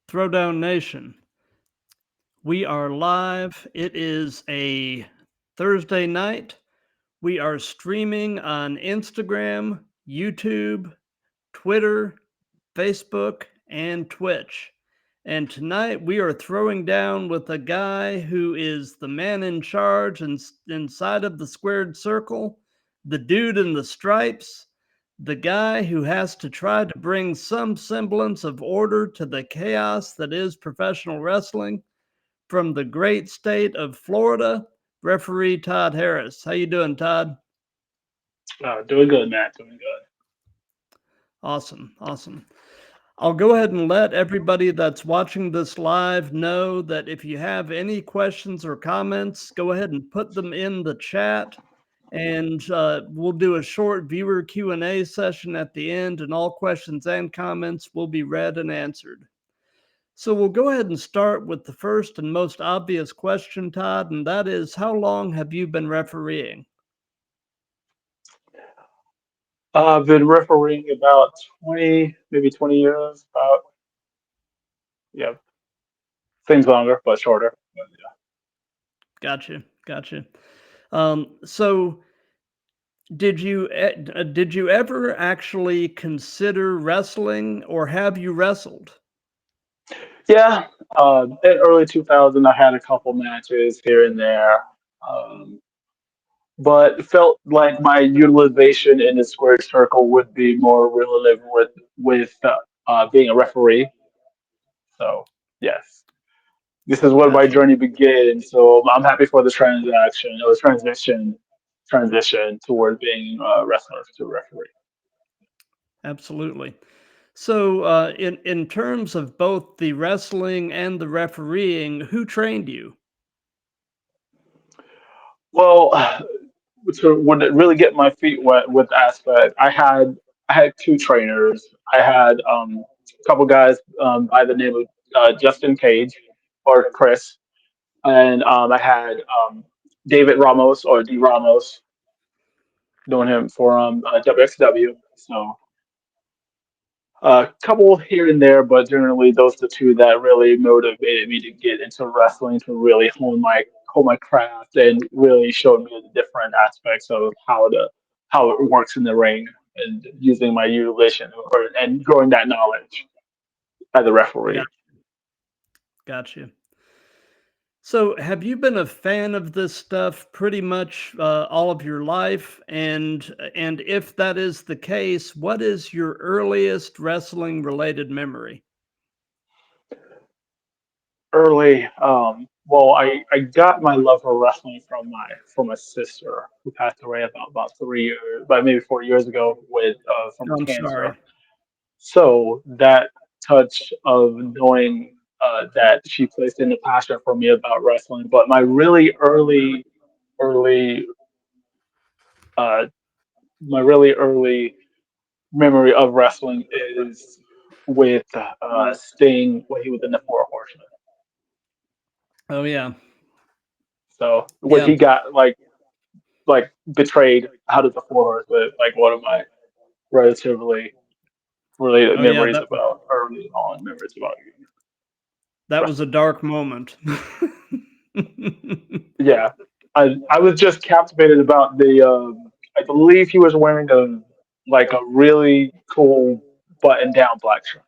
Throwdown Nation. We are live. It is a Thursday night. We are streaming on Instagram, YouTube, Twitter, Facebook, and Twitch. And tonight we are throwing down with a guy who is the man in charge inside of the squared circle, the dude in the stripes, the guy who has to try to bring some semblance of order to the chaos that is professional wrestling. From the great state of Florida, Referee Todd Harris. How you doing, Todd? Doing good, Matt. Doing good. Awesome, awesome. I'll go ahead and let everybody that's watching this live know that if you have any questions or comments, go ahead and put them in the chat, and we'll do a short viewer Q&A session at the end, and all questions and comments will be read and answered. So we'll go ahead and start with the first and most obvious question, Todd, and that is, how long have you been refereeing? I've been refereeing about 20, maybe 20 years. About yeah, seems longer but shorter. But Gotcha, gotcha. So did you ever actually consider wrestling, or have you wrestled? yeah, in early 2000, I had a couple matches here and there, um, but felt like my utilization in the squared circle would be more relative with being a referee. So yes, this is where my Gotcha. journey begins. So I'm happy for the transition toward being a wrestler to referee. Absolutely. So in terms of both the wrestling and the refereeing, who trained you? Well, to when it really get my feet wet with aspect, I had two trainers. I had a couple guys by the name of Justin Cage or Chris, and I had David Ramos or D Ramos, known him for WXW. So a couple here and there, but generally those are the two that really motivated me to get into wrestling, to really hone my craft and really showed me the different aspects of how it works in the ring and using my utilization and growing that knowledge as a Got, referee. gotcha. So, have you been a fan of this stuff pretty much all of your life? And if that is the case, what is your earliest wrestling related memory? Early, well, I got my love for wrestling from my sister who passed away about 3 years, about maybe 4 years ago with from I'm cancer. sorry. So that touch of knowing that she placed in the passion for me about wrestling, but early, uh, my really early memory of wrestling is with Sting when he was in the Four Horsemen. Oh yeah, So when yeah, he got like betrayed out of the Four Horsemen, like one of my relatively related oh yeah. memories about early on memories about That was a wrestling. dark moment. Yeah, I was just captivated about the. I believe he was wearing a really cool button down black shirt,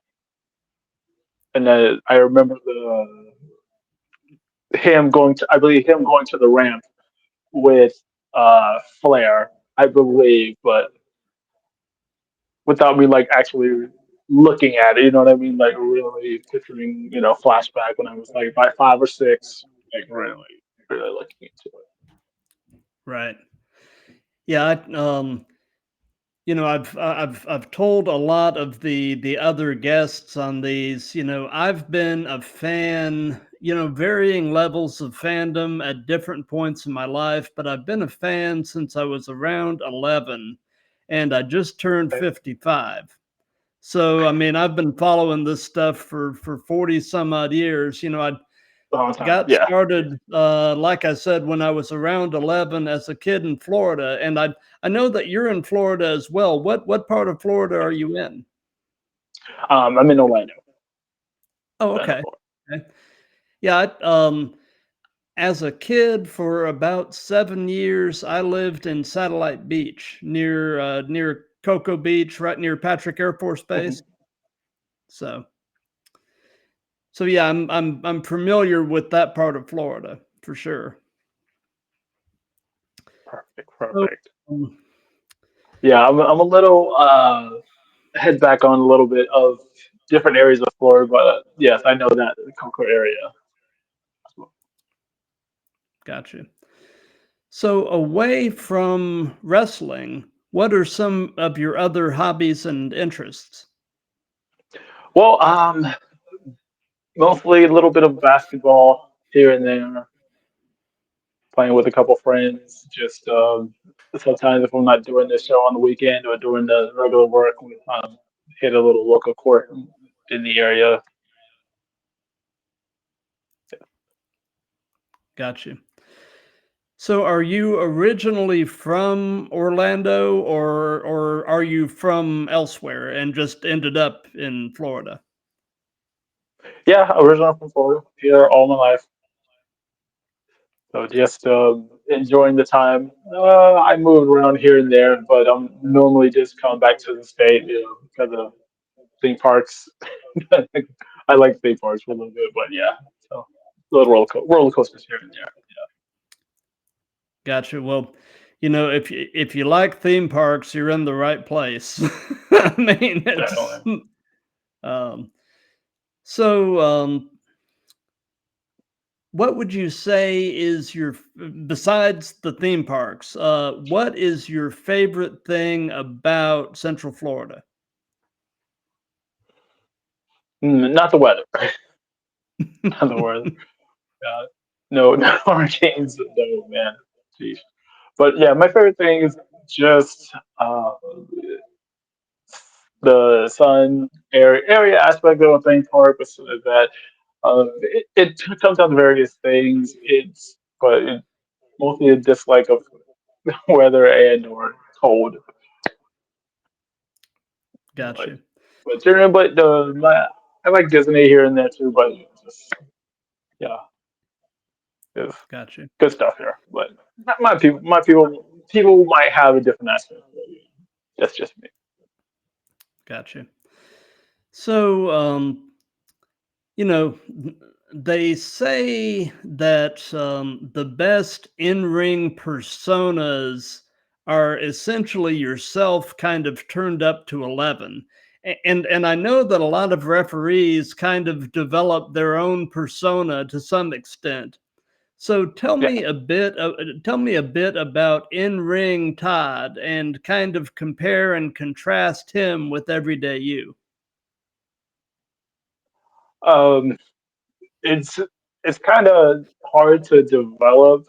and then I remember the him going to. I believe him going to the ramp with Flair. I believe, but without me like actually looking at it, you know what I mean? Like really picturing, flashback when I was like by 5 or 6, like really looking into it. Right. Yeah. I've told a lot of the other guests on these. I've been a fan, varying levels of fandom at different points in my life, but I've been a fan since I was around 11, and I just turned 55. So, I mean, I've been following this stuff for 40 some odd years. I A long time. got Yeah. started, like I said, when I was around 11 as a kid in Florida, and I know that you're in Florida as well. What part of Florida are you in? I'm in Orlando. Oh, been to okay. Florida. Okay. Yeah, as a kid for about 7 years, I lived in Satellite Beach near Cocoa Beach, right near Patrick Air Force Base. Mhm. So so yeah, I'm familiar with that part of Florida for sure. Perfect, So, perfect. um, Yeah, I'm a little head back on a little bit of different areas of Florida, but yes, I know that the Concord area. gotcha. So away from wrestling, what are some of your other hobbies and interests? Well, mostly a little bit of basketball here and there, playing with a couple friends. Just sometimes if I'm not doing the show on the weekend or doing the regular work, we hit a little local court in the area. Gotcha. So are you originally from Orlando or are you from elsewhere and just ended up in Florida? Yeah, original from Florida, here all my life. So just enjoying the time. I moved around here and there, but I'm normally just coming back to the state, because of theme parks. I like theme parks for a little bit, but yeah, so little roller coasters here and there. Gotcha. Well, if you like theme parks, you're in the right place. I mean, it's Definitely. um so what would you say is besides the theme parks, what is your favorite thing about Central Florida? Not the weather. Not the weather. Uh, no, no hurricanes. No, man. Jeez. But yeah, my favorite thing is just the sun area aspect of a theme park. Besides that, it comes down to various things. But mostly a dislike of weather and or cold. But Gotcha. I like Disney here and there too. But just, yeah, it's Gotcha. good stuff here. But people might have a different aspect. That's just me. Gotcha. So, you know, they say that the best in-ring personas are essentially yourself kind of turned up to 11. And I know that a lot of referees kind of develop their own persona to some extent. So Yeah. tell me a bit about in-ring Todd and kind of compare and contrast him with everyday you. Um, it's it's kind of hard to develop.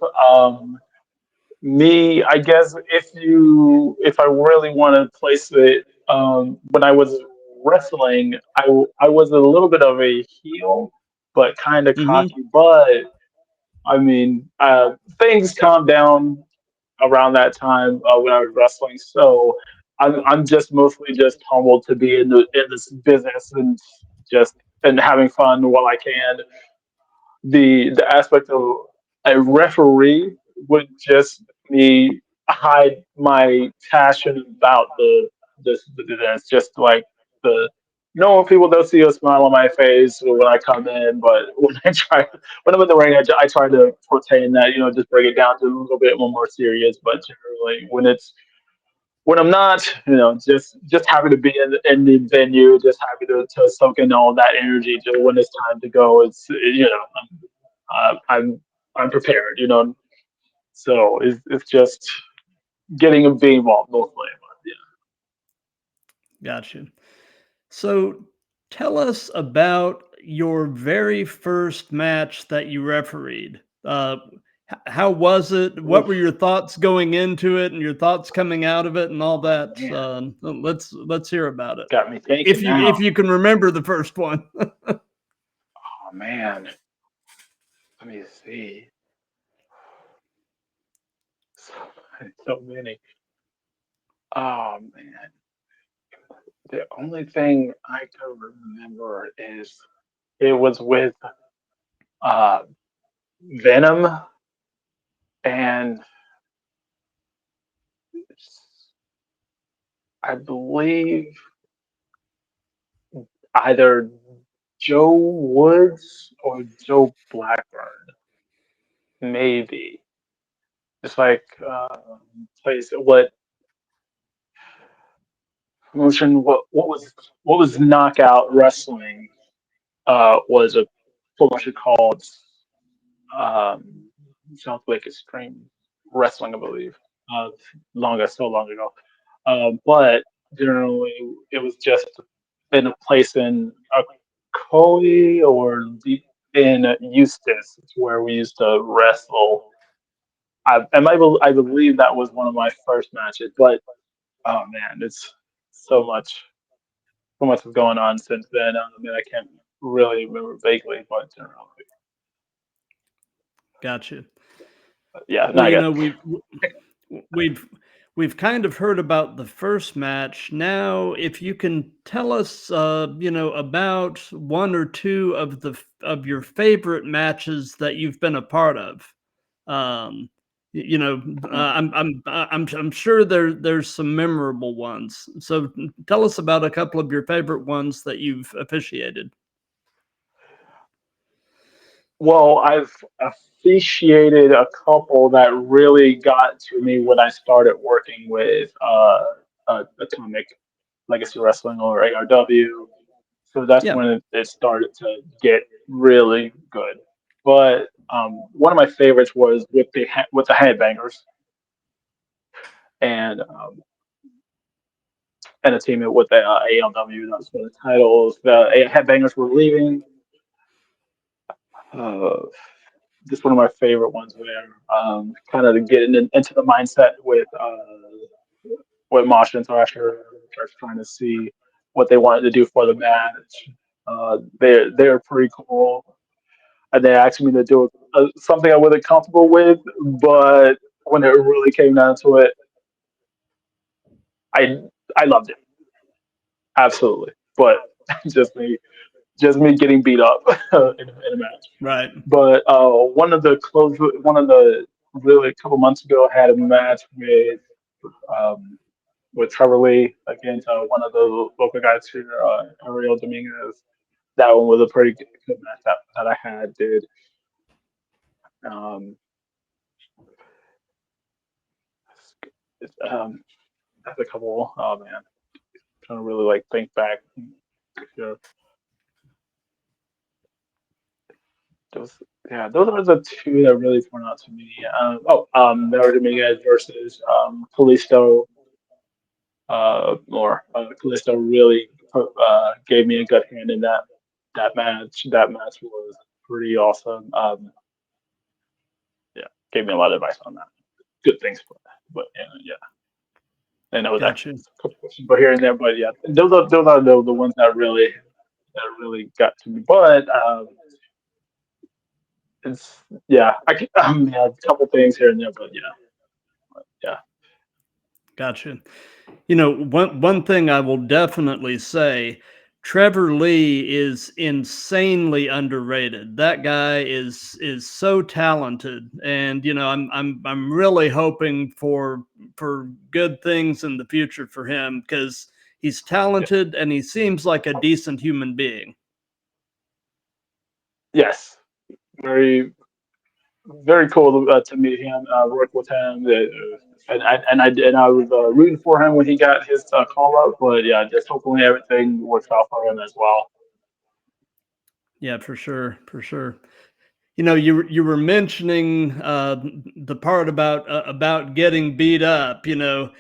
I guess if I really want to place it, when I was wrestling, I was a little bit of a heel, but kind of Mhm. cocky. But I mean, things calmed down around that time when I was wrestling. So I'm just mostly just humbled to be in this business and just and having fun while I can. The aspect of a referee would just me hide my passion about that's just like the normal people don't see a smile on my face when I come in, but when I'm in the ring, I try to portray that, just bring it down to a little bit more serious. But generally, when I'm not, just happy to be in the venue, just happy to soak in all that energy. To when it's time to go, I'm I'm prepared. So it's just getting and being involved mostly. But Gotcha. So tell us about your very first match that you refereed. How was it? yeah. What were your thoughts going into it, and your thoughts coming out of it, and all Oh that? man, Let's hear about it. got me thinking If now. you can remember the first one. Oh man, let me see. So, so many. Oh man, the only thing I can remember is It was with uh, Venom and I believe either Joe Woods or Joe Blackburn, maybe. It's like place motion. What was knockout wrestling? Was a promotion called um, Southwick Extreme Wrestling, I believe. Uh, so long ago. But generally, it was just in a place in Coley or in Eustis, where we used to wrestle. I believe that was one of my first matches. But oh man, it's so much, so much has going on since then. I mean, I can't really remember vaguely, but generally, Gotcha. yeah, Well, not yet. we've we've kind of heard about the first match. Now, if you can tell us, about one or two of of your favorite matches that you've been a part of. Um, I'm sure there's some memorable ones. So tell us about a couple of your favorite ones that you've officiated. Well, I've officiated a couple that really got to me when I started working with Atomic Legacy Wrestling or ARW. So that's Yeah, when it started to get really good. But one of my favorites was with the Headbangers and a team with the ALW. That's for the titles. The Headbangers were leaving. Uh, just one of my favorite ones where kind of getting into the mindset with Masha and Thrasher, just trying to see what they wanted to do for the match. They're pretty cool, and they asked me to do something I wasn't comfortable with, but when it really came down to it, I I loved it absolutely. But just me just me getting beat up in a match. right. But one of the really a couple months ago, I had a match um, with Trevor Lee against one of the local guys here, Ariel Dominguez. That one was a pretty good match that I had, dude. Um, um, that's a couple. Oh man, trying to really like think back. Yeah, those, yeah, those are the two that really point out to me. Ariel Dominguez versus Kalisto or Callisto really gave me a good hand in that match. That match was pretty awesome. Yeah, gave me a lot of advice on that. Good things, but yeah, yeah. I know that Gotcha. a couple questions, but here and there. But yeah, those are the ones that really got to me. But it's yeah, yeah, a couple things here and there, but yeah, yeah, Gotcha. One thing I will definitely say, Trevor Lee is insanely underrated. That guy is so talented, and I'm really hoping for good things in the future for him because he's yeah. talented and he seems like a decent human being. Yes, very very cool to meet him, work with him, and I was rooting for him when he got his call up. But yeah, just hopefully everything works out for him as well. Yeah, for sure, for sure. You were mentioning the part about getting beat up, and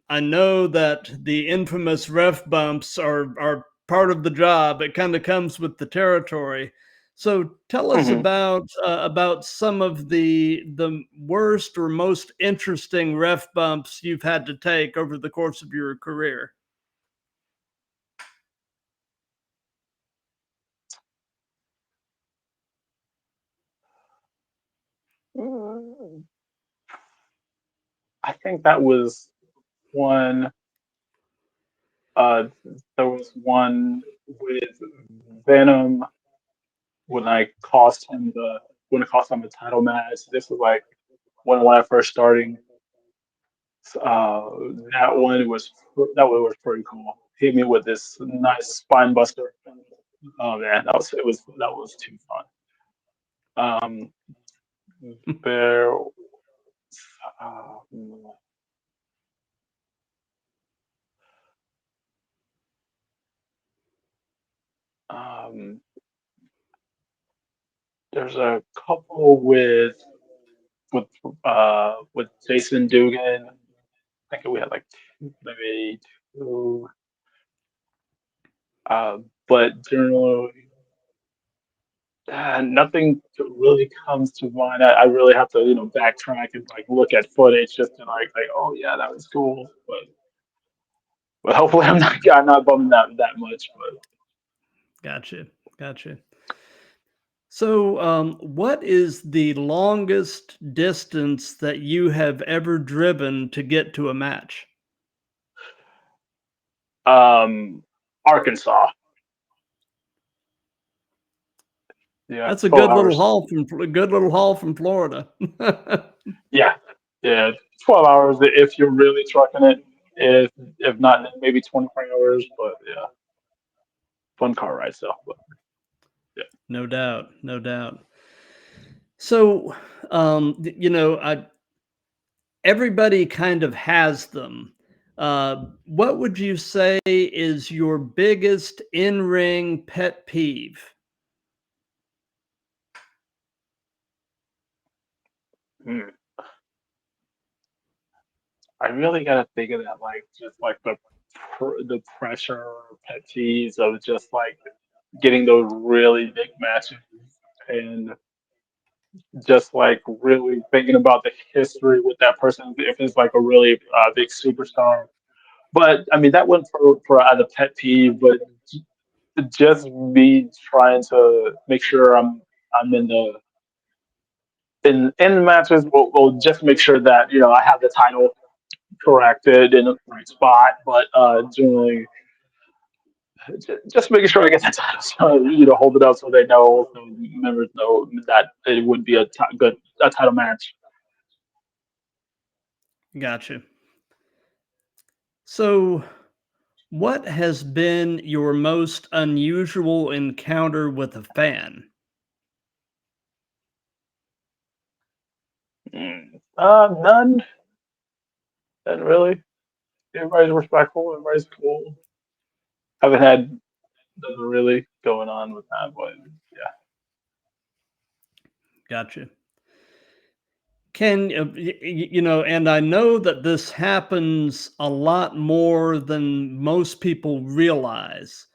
I know that the infamous ref bumps are part of the job. It kind of comes with the territory. So tell us Hmm. about some of the worst or most interesting ref bumps you've had to take over the course of your career. I think that was one. Uh, there was one. with Venom when it cost him the title match. This was like when I first starting. Uh, that one was pretty cool. Hit me with this nice spine buster. Oh man, that was too fun. Um, there, uh, um, there's a couple with with Jason Dugan. I think we had like maybe two, but generally nothing really comes to mind. I really have to backtrack and like look at footage just to like oh yeah that was cool, but hopefully I'm not bumming that much. But Gotcha. Gotcha. So, what is the longest distance that you have ever driven to get to a match? Arkansas, yeah, That's a 12 good little hours. haul from a good little haul from Florida. Yeah, yeah, 12 hours if you're really trucking it. If not, maybe 24 hours. But yeah, fun car ride stuff. But yeah. No doubt, no doubt. So, everybody kind of has them. What would you say is your biggest in-ring pet peeve? Hmm. I really gotta think of that, like just like the pressure, pet peeves of just like getting those really big matches and just like really thinking about the history with that person if it's like a really big superstar. But I mean that went for the pet peeve, but just me trying to make sure I'm in the matches. We'll just make sure that I have the title corrected in the right spot, but generally just making sure I get the title, so hold it up so they know, so members know that it would be good a title match. Gotcha. So, what has been your most unusual encounter with a fan? None, none really. Everybody's respectful. Everybody's cool. Haven't had nothing really going on with that, but yeah. Gotcha. And I know that this happens a lot more than most people realize,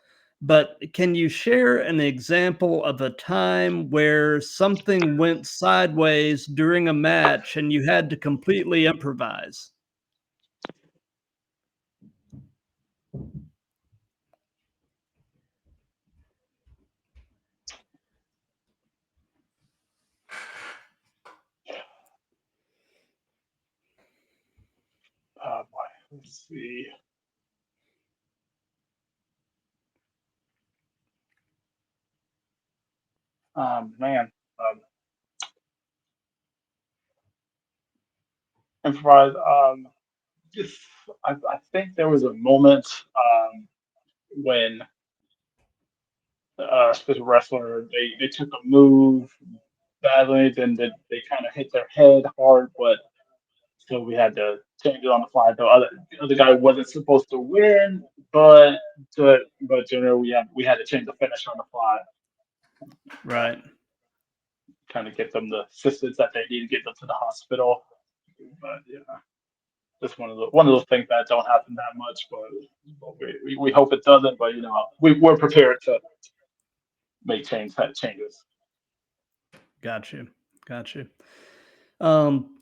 but can you share an example of a time where something went sideways during a match and you had to completely improvise? Boy, let's see. Man, um, improvise. Just, I think there was a moment when a special wrestler they took a move badly, then they kind of hit their head hard, but so we had to change it on the fly. The other guy wasn't supposed to win, but generally we had to change the finish on the fly, Right. kind of get them the assistance that they need to get them to the hospital. But yeah, just one of those things that don't happen that much, but we hope it doesn't. But we're prepared to make changes. Gotcha. Gotcha. Um,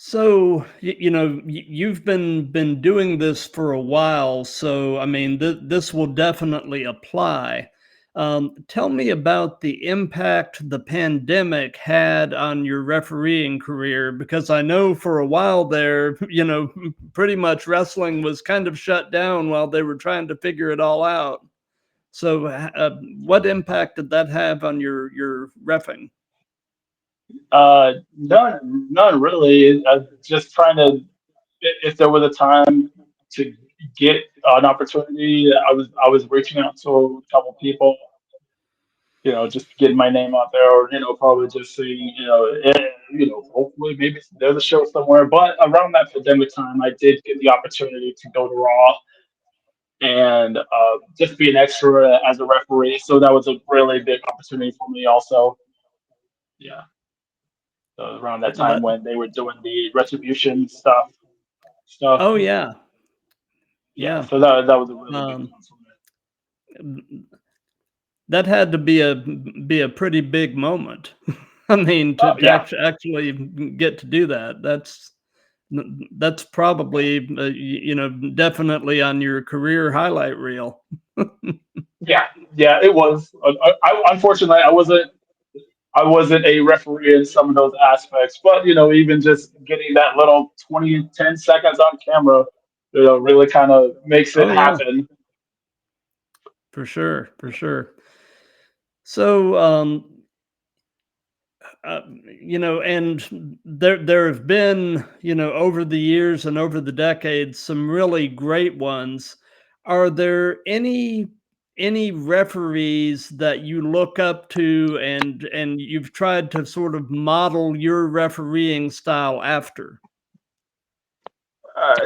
So, you've been doing this for a while, so I mean, this will definitely apply. Tell me about the impact the pandemic had on your refereeing career, because I know for a while there, pretty much wrestling was kind of shut down while they were trying to figure it all out. So, what impact did that have on your refing? None really. Just trying to, if there was a time to get an opportunity, I was reaching out to a couple people, just getting my name out there, or probably just seeing, hopefully maybe there's a show somewhere. But around that pandemic time, I did get the opportunity to go to Raw and just be an extra as a referee. So that was a really big opportunity for me, also. Yeah, so around that Well, time that when they were doing the retribution stuff. oh yeah, Yeah, yeah. so that was a really big Um, one for me. that had to be a pretty big moment. I mean, Oh to yeah, actually get to do that, that's probably definitely on your career highlight reel. yeah, yeah. It was. Unfortunately, I wasn't a referee in some of those aspects, but even just getting that little 10 seconds on camera, really kind of makes it Oh yeah, happen. for sure, for sure. So, and there have been, over the years and over the decades, some really great ones. Are there any referees that you look up to and you've tried to sort of model your refereeing style after?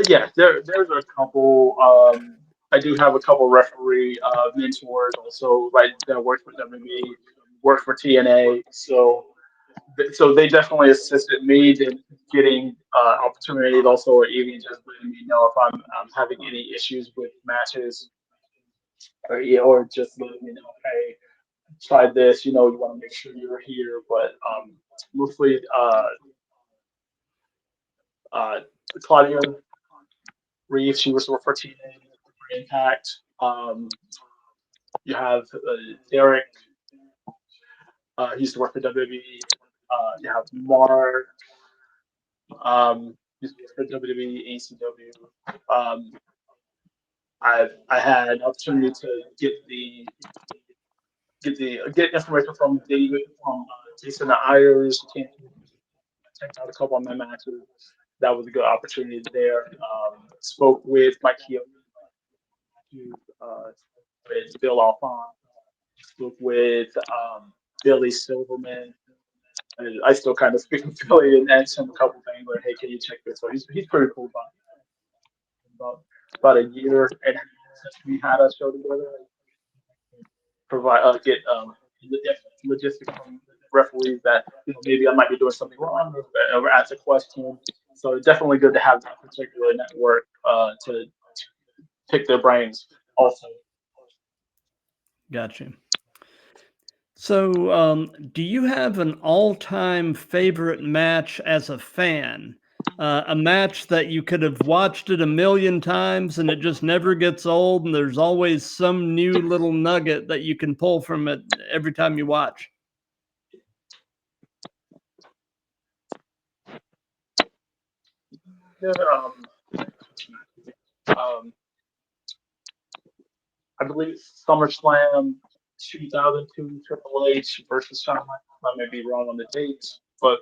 Yeah, there's a couple. I do have a couple referee mentors also, like that work for WB, work for TNA. So they definitely assisted me in getting opportunities, also, or even just letting me know if I'm having any issues with matches, or yeah, or just letting me know, hey, try this. You want to make sure you're here. But mostly, uh, Claudia Reeves, she was for TNA for Impact. You have Derek, he used to work for WWE. You have Mark, used to work for WWE, ACW. I had an opportunity to get information from David from Jason Ayers. He came to check out a couple of my matches. That was a good opportunity there. Spoke with Mike Keogh, uh, with Bill Alphon. Spoke with Billy Silverman. And I still kind of speak with Billy and ask him a couple things like, "Hey, can you check this?" So he's pretty cool about a year and a half since we had a show together. Provide get logistics from referees that maybe I might be doing something wrong, or ask a question. So it's definitely good to have that particular network to pick their brains also. Gotcha. So, do you have an all-time favorite match as a fan? A match that you could have watched it a million times and it just never gets old, and there's always some new little nugget that you can pull from it every time you watch. Yeah, um, I believe SummerSlam 2002 Triple H versus Shawn Michaels. I may be wrong on the dates, but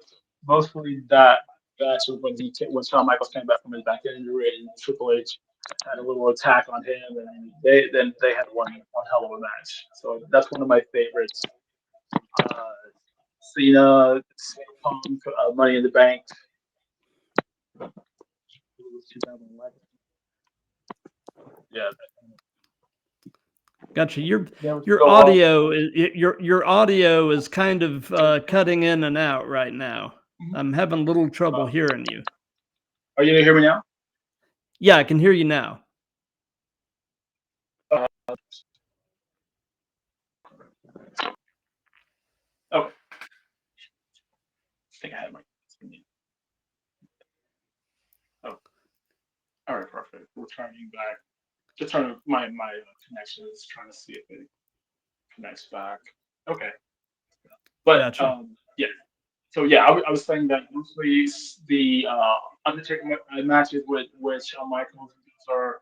mostly that match was when Shawn Michaels came back from his back injury and Triple H had a little attack on him, and they had one hell of a match. So that's one of my favorites. Uh, Cena, CM Punk, Money in the Bank. It was 2011. Yeah, Gotcha. Your that was your Bill Ross. audio is your audio is kind of cutting in and out right now. I'm having a little trouble Uh, hearing you. are you gonna hear me now? Yeah, I can hear you now. Uh, oh, I think I had my. Oh, all right, perfect. Returning back. Just trying to my connection is trying to see if it connects back. Okay, but Gotcha. yeah. So yeah, I was saying that mostly the Undertaker matches with Shawn Michaels are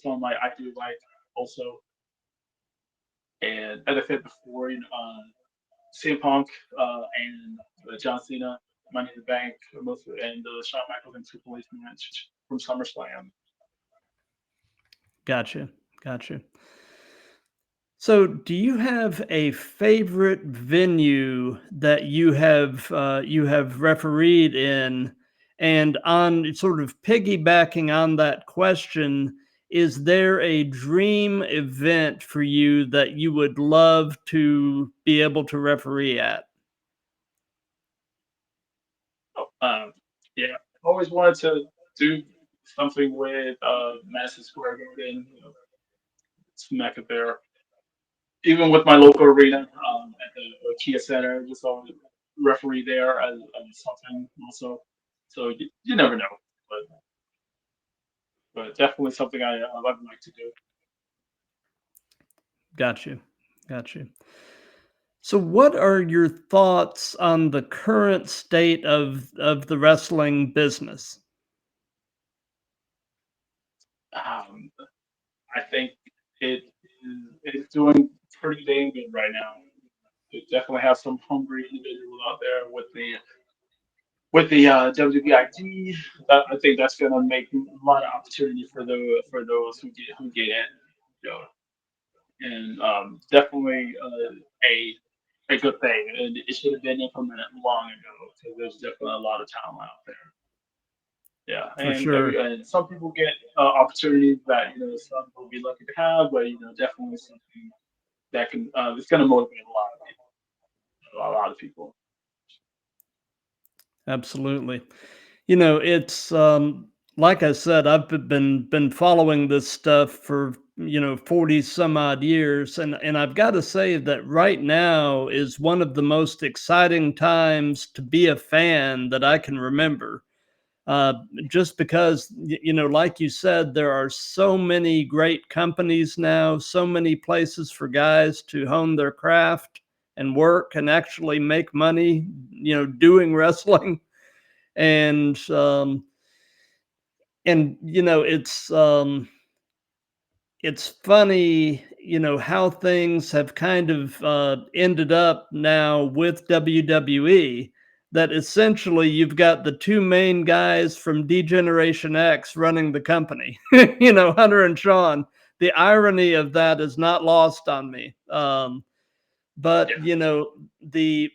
some I do like also. And as I said before, CM Punk and John Cena, Money in the Bank, most and the Shawn Michaels and Triple H match from SummerSlam. Gotcha. Gotcha. So, do you have a favorite venue that you have refereed in? And on sort of piggybacking on that question, is there a dream event for you that you would love to be able to referee at? Oh, yeah, always wanted to do something with Madison Square Garden, smack it there. Even with my local arena at the Kia Center, just always referee there as something also. So you never know, but definitely something I would like to do. Got you. Got you. So, what are your thoughts on the current state of the wrestling business? Um, I think it's doing pretty dang good right now. They definitely have some hungry individuals out there with the WBID. I think that's going to make a lot of opportunity for those who get in. You know, and definitely a good thing. And it should have been implemented long ago because there's definitely a lot of talent out there. Yeah, For and sure. and some people get opportunities that some will be lucky to have, but definitely something that can it's going to motivate a lot of people. Absolutely. It's like I said, I've been following this stuff for 40 some odd years, and I've got to say that right now is one of the most exciting times to be a fan that I can remember. Uh, just because like you said, there are so many great companies now, so many places for guys to hone their craft and work and actually make money, doing wrestling. And it's funny, how things have kind of ended up now with WWE, that essentially you've got the two main guys from D-Generation X running the company, Hunter and Sean. The irony of that is not lost on me. But Yeah. the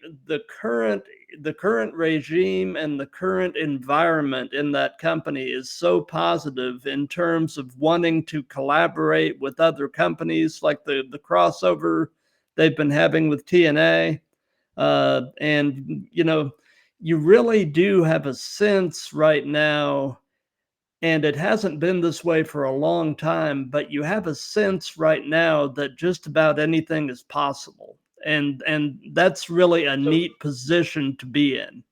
current regime and the current environment in that company is so positive in terms of wanting to collaborate with other companies, like the crossover they've been having with TNA. And you really do have a sense right now, and it hasn't been this way for a long time, but you have a sense right now that just about anything is possible. And that's really a So neat position to be in.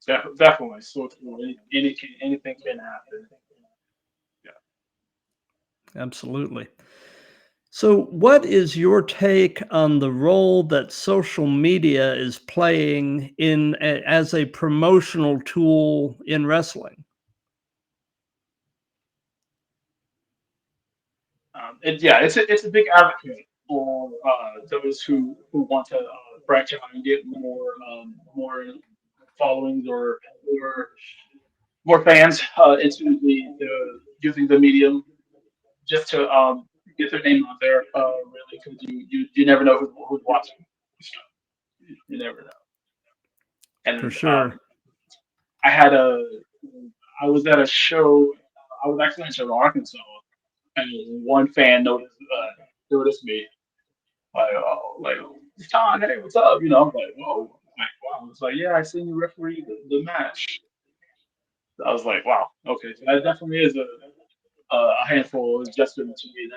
definitely, so true. Anything can happen. Yeah. Absolutely. So, what is your take on the role that social media is playing as a promotional tool in wrestling? Yeah, it's a big advocate for those who want to branch out and get more followings or more fans into the using the medium just to get their name out there. Really, because you never know who's watching. You never know. For And sure. I had a I was at a show. I was actually in a show in Arkansas, and one fan noticed me. Like, John, hey, what's up? I'm like, whoa, like, wow. It's like, yeah, I seen you referee the match. I was like, wow, okay, so that definitely is a handful of gesture to me.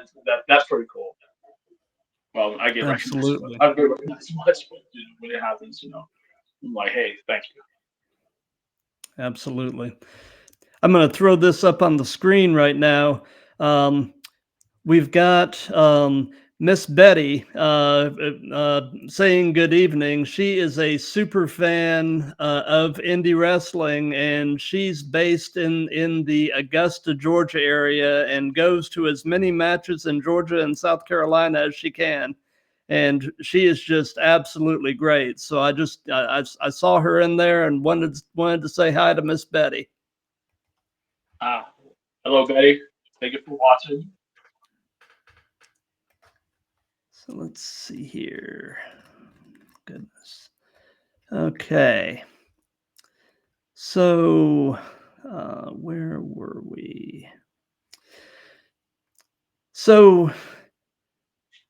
That's pretty cool. Well, I get recognized, but Absolutely. I don't get recognized much, but when it happens, I'm like, hey, thank you. Absolutely. I'm going to throw this up on the screen right now. Um, we've got Miss Betty, saying good evening. She is a super fan of indie wrestling, and she's based in the Augusta, Georgia area, and goes to as many matches in Georgia and South Carolina as she can. And she is just absolutely great. So I saw her in there and wanted to say hi to Miss Betty. Ah, hello, Betty. Thank you for watching. So let's see here. Goodness. Okay. So, where were we? So,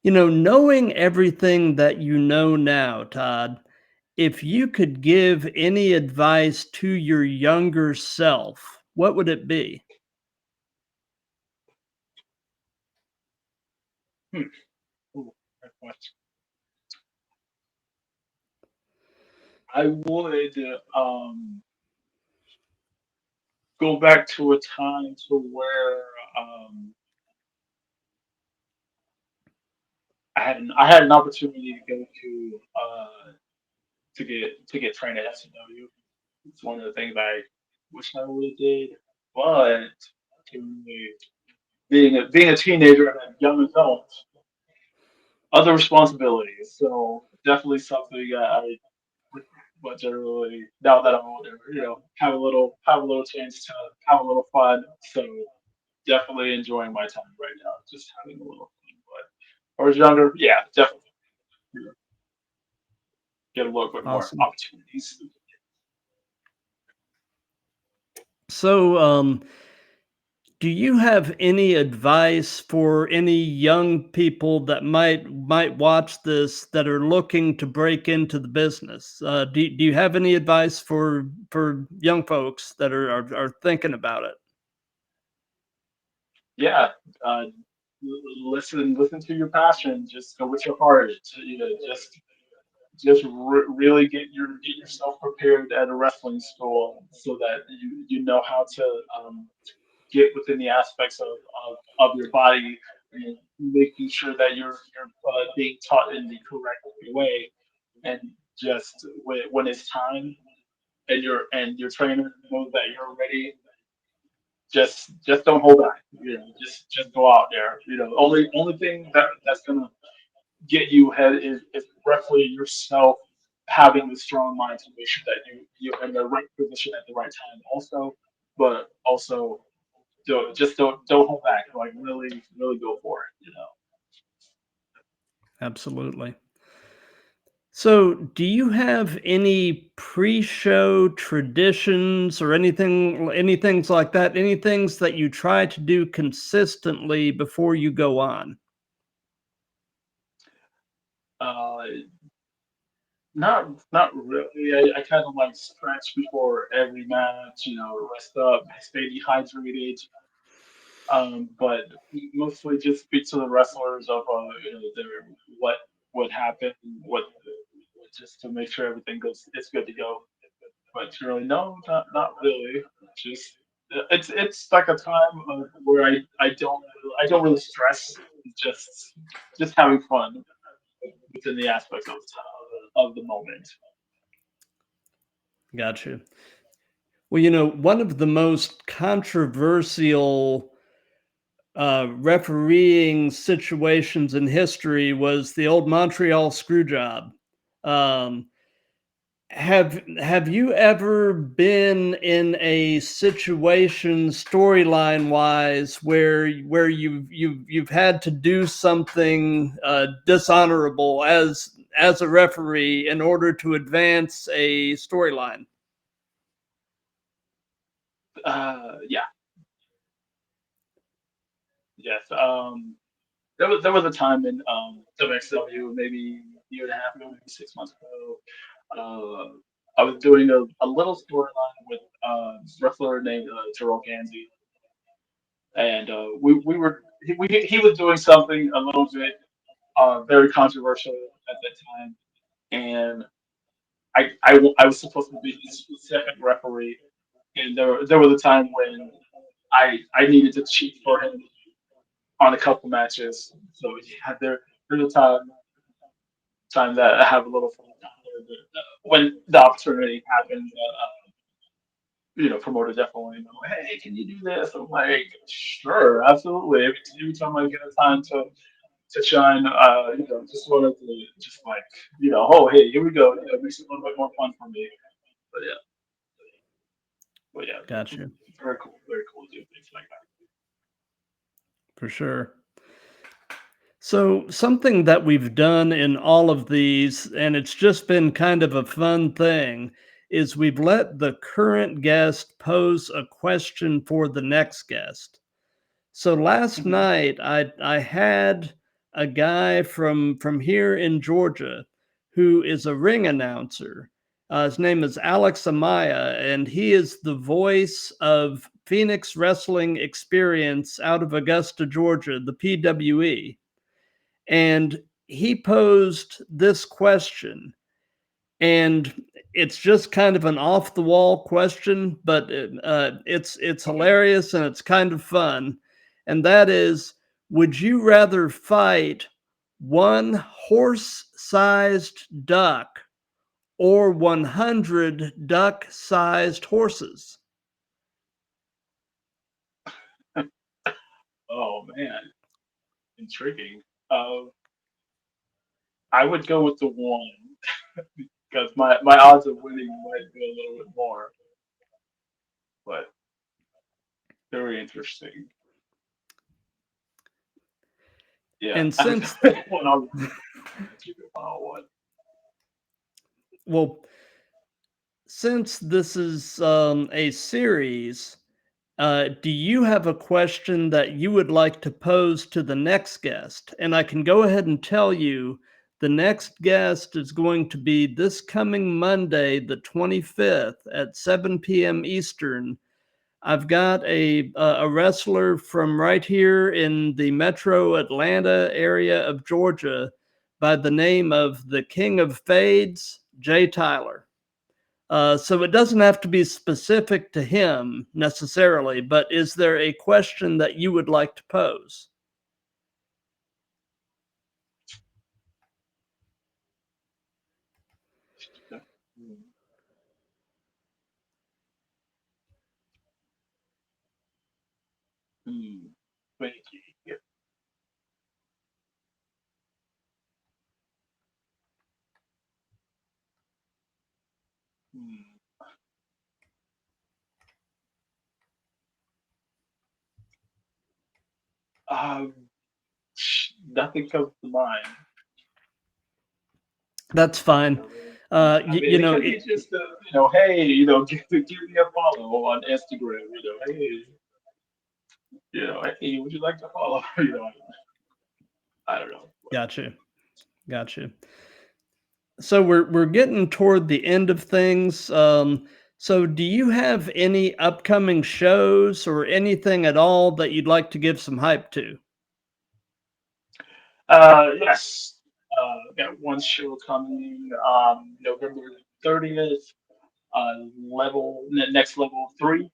knowing everything that you know now, Todd, if you could give any advice to your younger self, what would it be? Hmm. Ooh, great question. I would go back to a time to where I had an opportunity to go to get trained at SCW. It's one of the things I wish I would have did, but ultimately, being a teenager and a young adult, other responsibilities. So definitely something I would much really now that I'm older, have a little chance to have a little fun. So definitely enjoying my time right now, just having a little fun. But when I was younger, yeah, definitely get a little bit more Awesome. opportunities. So, do you have any advice for any young people that might watch this that are looking to break into the business? Do you have any advice for young folks that are thinking about it? Yeah, listen to your passion. Just go with your heart. Just really get yourself prepared at a wrestling school so that you know how to get within the aspects of your body and making sure that you're being taught in the correct way. And just when it's time and your trainer knows that you're ready, just don't hold back. Just go out there. Only thing that's gonna get you ahead is roughly yourself having the strong mind to make sure that you're in the right position at the right time also, but also don't hold back. Like really go for it. Absolutely. So, do you have any pre-show traditions or any things like that? Any things that you try to do consistently before you go on? uh not really. I kind of like stretch before every match, rest up, stay dehydrated. But mostly just speak to the wrestlers of their what happened, just to make sure everything goes it's good to go. But really, no, not really. Just it's like a time of where I don't really stress. Just just having fun within the aspects of the moment. Gotcha. Well, one of the most controversial refereeing situations in history was the old Montreal screw job. Um, have you ever been in a situation storyline wise where you've had to do something dishonorable as a referee in order to advance a storyline? Yeah, yes. There was a time in WXW, maybe a year and a half ago, maybe 6 months ago. I was doing a little storyline with a wrestler named Taro Ganzi, and we were he was doing something a little bit very controversial at that time, and I was supposed to be his second referee, and there was a time when I needed to cheat for him on a couple matches. So yeah, there's a time that I have a little fun when the opportunity happens. Promoter definitely hey, can you do this? I'm like, sure, absolutely. Every time I get a time to shine, just wanted to just like, oh hey, here we go. It makes it a little bit more fun for me. But yeah, but yeah, Gotcha. very cool to do things like that. For sure. So, something that we've done in all of these, and it's just been kind of a fun thing, is we've let the current guest pose a question for the next guest. So last Hmm. night I had a guy from here in Georgia who is a ring announcer. His name is Alex Amaya, and he is the voice of Phoenix Wrestling Experience out of Augusta, Georgia, the PWE. And he posed this question, and it's just kind of an off the wall question, but it's Okay. hilarious and it's kind of fun. And that is, would you rather fight one horse sized duck or 100 duck sized horses? Oh man, intriguing. Uh, I would go with the one because my odds of winning might be a little bit more, but very interesting. Yeah, And I since, one on keep it 101. well, since this is a series, do you have a question that you would like to pose to the next guest? And I can go ahead and tell you the next guest is going to be this coming Monday, the 25th at 7 p.m. Eastern. I've got a wrestler from right here in the metro Atlanta area of Georgia by the name of the King of Fades, Jay Tyler. So it doesn't have to be specific to him necessarily, but is there a question that you would like to pose? Hmm. Hmm. Thank you. Yeah. Hmm. Um, Nothing comes to mind. That's fine. I mean, You it know, could be just, hey, give me a follow on Instagram. Hey, hey, would you like to follow? I don't know. gotcha, gotcha. So we're getting toward the end of things. So do you have any upcoming shows or anything at all that you'd like to give some hype to? Yes. Got one show coming November 30th. Next level three,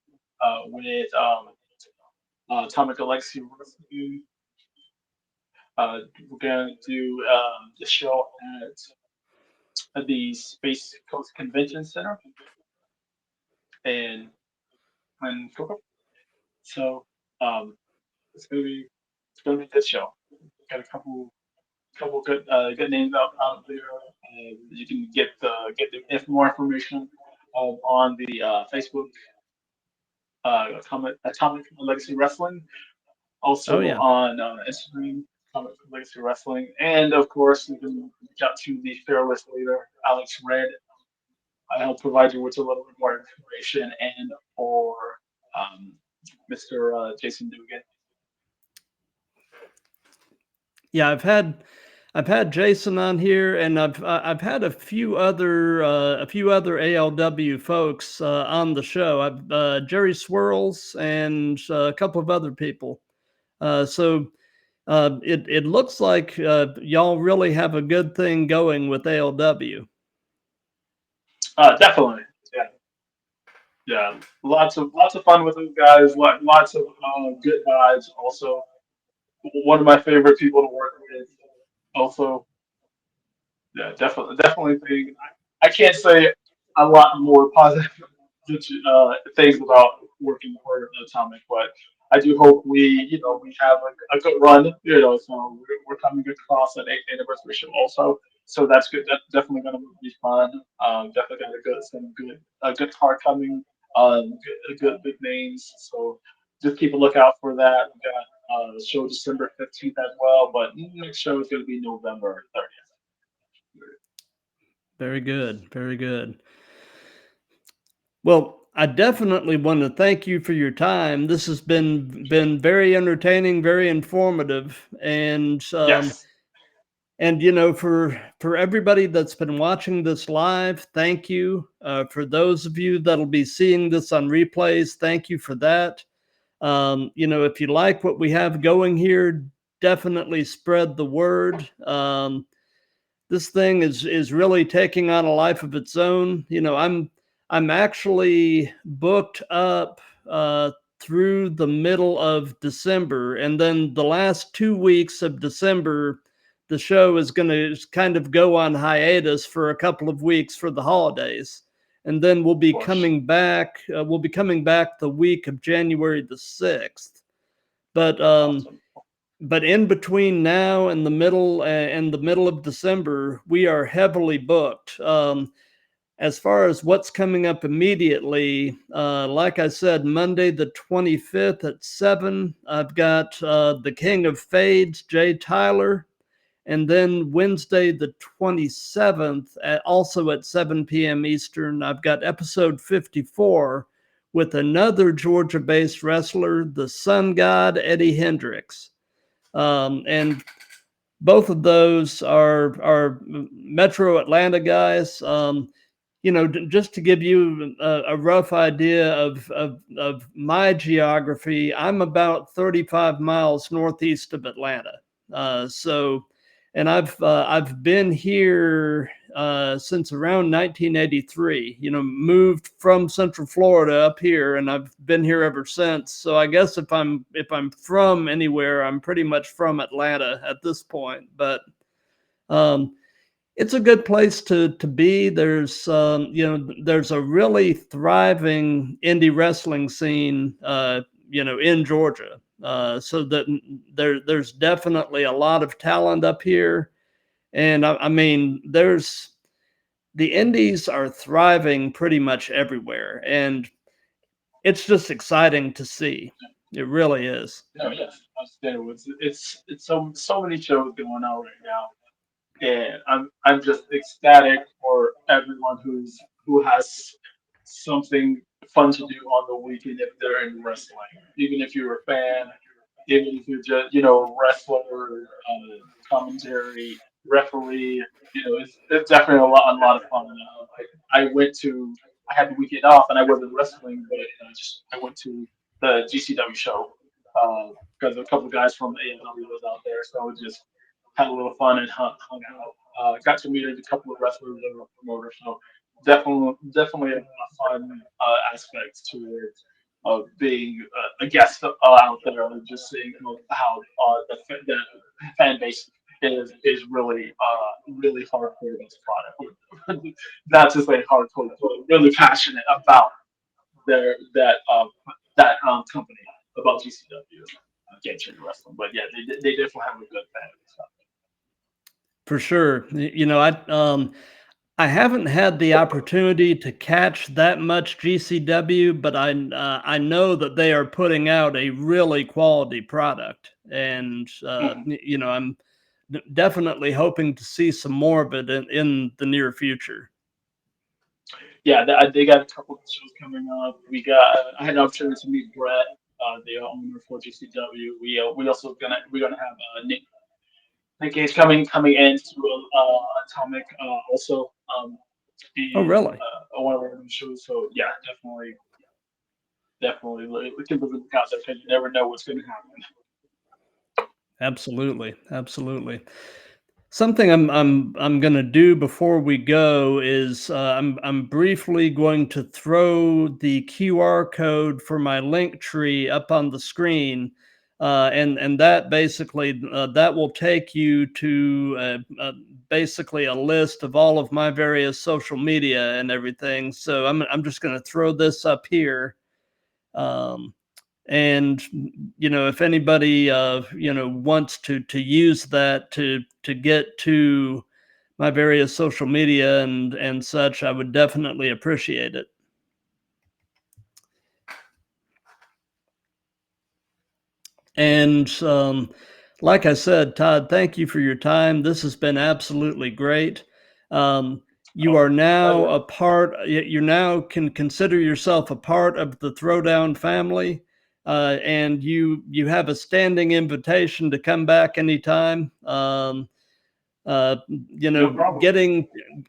with Atomic Alexi Wrestling. We're gonna do the show at the Space Coast Convention Center in Cook. So um, it's gonna be a good show. Got a couple good names out there. You can get more information on the Facebook Atomic Legacy Wrestling, Oh also yeah. on Instagram, Atomic Legacy Wrestling, and of course you can reach out to the fearless leader Alex Red. I'll provide you with a little bit more information and or um, Mr. Jason Dugan. Yeah, I've had Jason on here, and I've had a few other ALW folks on the show. I've Jerry Swirls and a couple of other people. So it looks like y'all really have a good thing going with ALW. Definitely, yeah, yeah. Lots of fun with those guys. Lots of good vibes. Also, one of my favorite people to work with. Also, yeah, definitely think I can't say a lot more positive things about working for Atomic, but I do hope we have a good run, so we're coming across an 8th anniversary show also, so that's good. That's definitely going to be fun. Definitely got some good good card coming, good big names. So just keep a lookout for that. We got the show December 15th as well, but next show is going to be November 30th. Very good. Very good. Well, I definitely want to thank you for your time. This has been very entertaining, very informative, Yes. and for everybody that's been watching this live, thank you. For those of you that'll be seeing this on replays, thank you for that. If you like what we have going here, definitely spread the word. This thing is really taking on a life of its own. I'm actually booked up through the middle of December, and then the last 2 weeks of December, the show is going to kind of go on hiatus for a couple of weeks for the holidays, and then we'll Of be course. coming back. We'll be coming back the week of January the 6th. But Awesome. but in between now and the middle of December, we are heavily booked. As far as what's coming up immediately, like I said, Monday the 25th at 7, I've got the King of Fades, Jay Tyler. And then Wednesday the 27th, also at 7 p.m. Eastern, I've got episode 54 with another Georgia based wrestler, the Sun God, Eddie Hendricks. And both of those are Metro Atlanta guys. Just to give you a rough idea of my geography, I'm about 35 miles northeast of Atlanta. And I've been here since around 1983. Moved from Central Florida up here, and I've been here ever since. So I guess if I'm from anywhere, I'm pretty much from Atlanta at this point. But um, it's a good place to be. There's a really thriving indie wrestling scene, in Georgia. So that there's definitely a lot of talent up here, and I mean, the indies are thriving pretty much everywhere, and it's just exciting to see. It really is. No, yes, understandable. It's so many shows going on right now, and I'm just ecstatic for everyone who has something fun to do on the weekend if they're in wrestling. Even if you're a fan, even if you're just wrestler, commentary, referee, it's definitely a lot of fun. I went to I had the weekend off and I wasn't wrestling, but I went to the GCW show because a couple of guys from AEW was out there, so we just had a little fun and hung out. Got to meet a couple of wrestlers and promoters, so definitely a fun aspect to it of being a guest out there and just seeing how the fan base is really hardcore about the product. Not to say hardcore, but really passionate about their company about GCW, Game Changer Wrestling. But yeah, they definitely have a good fan base. For sure. I haven't had the opportunity to catch that much GCW, but I know that they are putting out a really quality product, and Mhm. I'm definitely hoping to see some more of it in the near future. Yeah, they got a couple of shows coming up. I had an opportunity to meet Brett, the owner for GCW. We're gonna have Nick Gage coming into Atomic also Oh, in really? one of our new shows. So yeah, definitely we can look out there because you never know what's gonna happen. Absolutely, absolutely. Something I'm gonna do before we go is I'm briefly going to throw the QR code for my link tree up on the screen. and that basically that will take you to basically a list of all of my various social media and everything. So I'm just going to throw this up here. Um, and if anybody wants to use that to get to my various social media and such, I would definitely appreciate it. And like I said, Todd, thank you for your time. This has been absolutely great. You are now a part. You now can consider yourself a part of the Throwdown family, and you have a standing invitation to come back anytime. No problem.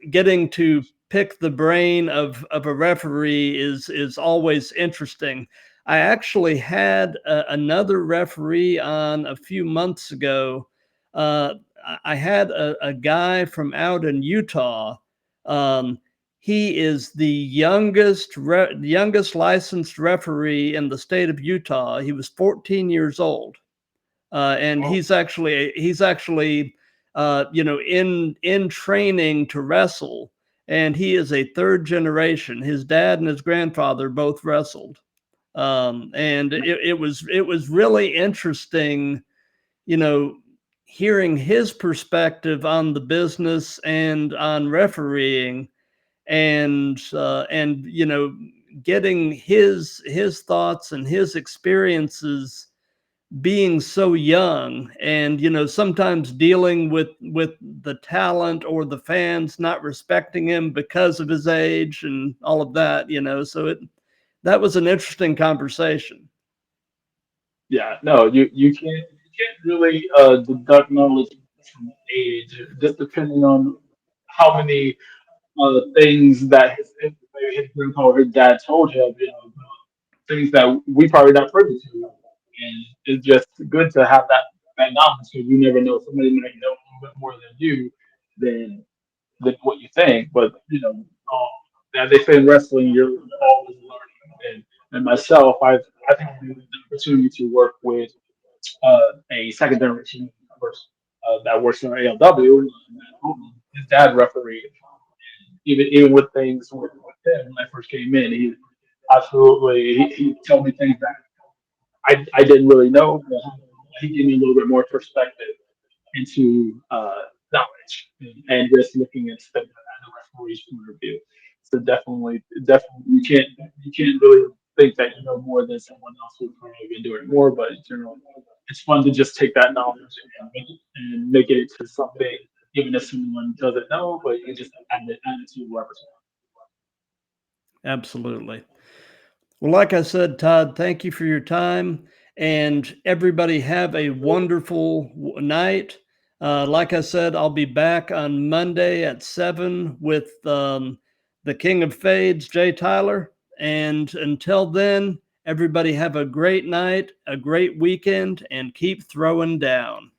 Getting to pick the brain of a referee is always interesting. I actually had another referee on a few months ago. Uh, I had a guy from out in Utah. Um, he is the youngest licensed referee in the state of Utah. He was 14 years old, and he's actually in training to wrestle, and he is a third generation. His dad and his grandfather both wrestled, and it was really interesting, hearing his perspective on the business and on refereeing, and getting his thoughts and his experiences being so young, and sometimes dealing with the talent or the fans not respecting him because of his age and all of that, so that was an interesting conversation. Yeah, no, you can't really deduct knowledge from age, just depending on how many things that maybe his grandpa or his dad told him, things that we probably not privy to. And it's just good to have that knowledge because you never know, somebody might know a little bit more than you than what you think. But as they say in wrestling, you're always learning. And myself, I think I've had the opportunity to work with a second generation person that works in ALW. His dad refereed. Even with things with him when I first came in, he told me things that I didn't really know. But he gave me a little bit more perspective into knowledge and just looking at stuff at the referee's point of view. So definitely, you can't really think that you know more than someone else who's probably been doing more. But in general, it's fun to just take that knowledge and make it into something, even if someone doesn't know, but you just add it to your repertoire. Absolutely. Well, like I said, Todd, thank you for your time, and everybody have a wonderful night. Like I said, I'll be back on Monday at 7 with the King of Fades, Jay Tyler. And until then, everybody have a great night, a great weekend, and keep throwing down.